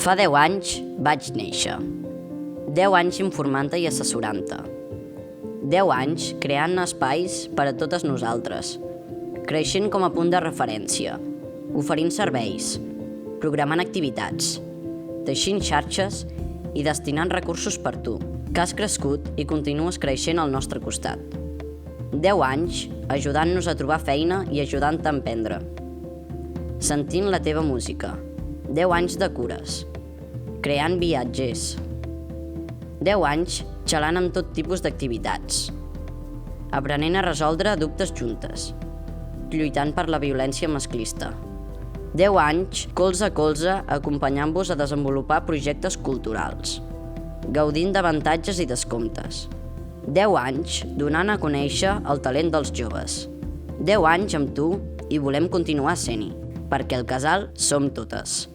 Fa 10 anys vaig néixer. 10 anys informant-te i assessorant-te. 10 anys creant espais per a totes nosaltres, creixent com a punt de referència, oferint serveis, programant activitats, teixint xarxes i destinant recursos per tu, que has crescut i continues creixent al nostre costat. 10 anys ajudant-nos a trobar feina i ajudant-te a emprendre. Sentint la teva música. 10 anys de cures. Creant viatgers. 10 anys xalant amb tot tipus d'activitats. Aprenent a resoldre dubtes juntes. Lluitant per la violència masclista. 10 anys colze a colze acompanyant-vos a desenvolupar projectes culturals. Gaudint d'avantatges i descomptes. 10 anys donant a conèixer el talent dels joves. 10 anys amb tu i volem continuar sent-hi, perquè el casal som totes.